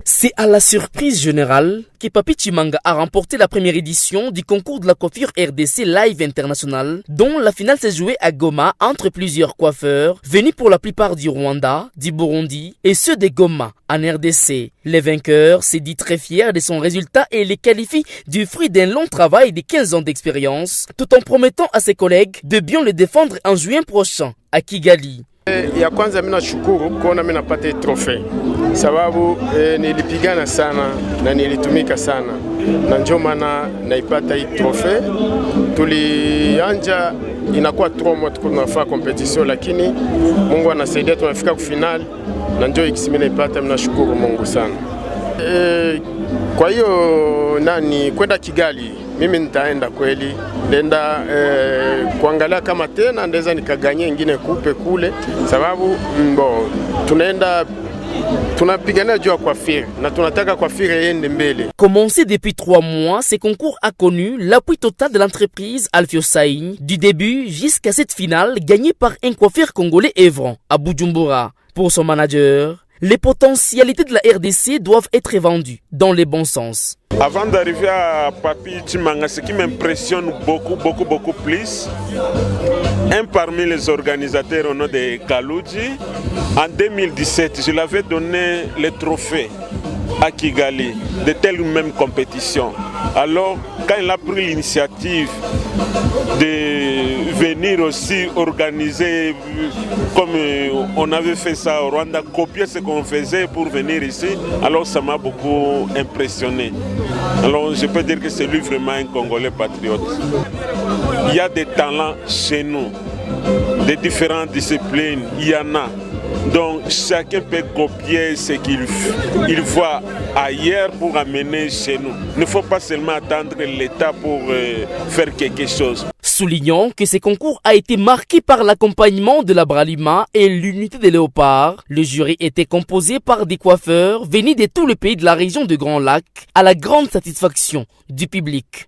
C'est à la surprise générale que Papi Chimanga a remporté la première édition du concours de la coiffure RDC Live International, dont la finale s'est jouée à Goma entre plusieurs coiffeurs venus pour la plupart du Rwanda, du Burundi et ceux de Goma en RDC. Les vainqueurs s'est dit très fiers de son résultat et les qualifie du fruit d'un long travail de 15 ans d'expérience, tout en promettant à ses collègues de bien le défendre en juin prochain à Kigali. Ya kwanza mina shukuru kuona mina pata trofe sababu nilipigana sana na nilitumika sana na ndio maana naipata hii trofe. Tulianja inakuwa 3 mois tunafanya competition, lakini Mungu anasaidia tunafika ku final na ndio ikisimi naipata. Mina shukuru Mungu sana. Kwa hiyo kwenda Kigali mimi nitaenda kweli, nenda kuangalia kama tena ndeza nikaganya ingine kupe kule, sababu tunapigania juu ya coiffure na tunataka coiffure iende mbele. Commencé depuis 3 mois, ce concours a connu l'appui total de l'entreprise Alfio Saïn, du début jusqu'à cette finale gagnée par un coiffeur congolais œuvrant à Bujumbura. Pour son manager, les potentialités de la RDC doivent être vendues dans les bons sens. Avant d'arriver à Papi Chimanga, ce qui m'impressionne beaucoup plus, un parmi les organisateurs au nom de Kaluji, en 2017, je l'avais donné le trophée à Kigali de telle ou même compétition. Alors, quand il a pris l'initiative de venir aussi organiser, comme on avait fait ça au Rwanda, copier ce qu'on faisait pour venir ici, alors ça m'a beaucoup impressionné. Alors je peux dire que c'est lui vraiment un Congolais patriote. Il y a des talents chez nous, de différentes disciplines, il y en a. Donc chacun peut copier ce qu'il voit ailleurs pour amener chez nous. Il ne faut pas seulement attendre l'État pour faire quelque chose. Soulignons que ce concours a été marqué par l'accompagnement de la Bralima et l'unité des léopards. Le jury était composé par des coiffeurs venus de tous les pays de la région de Grand Lac, à la grande satisfaction du public.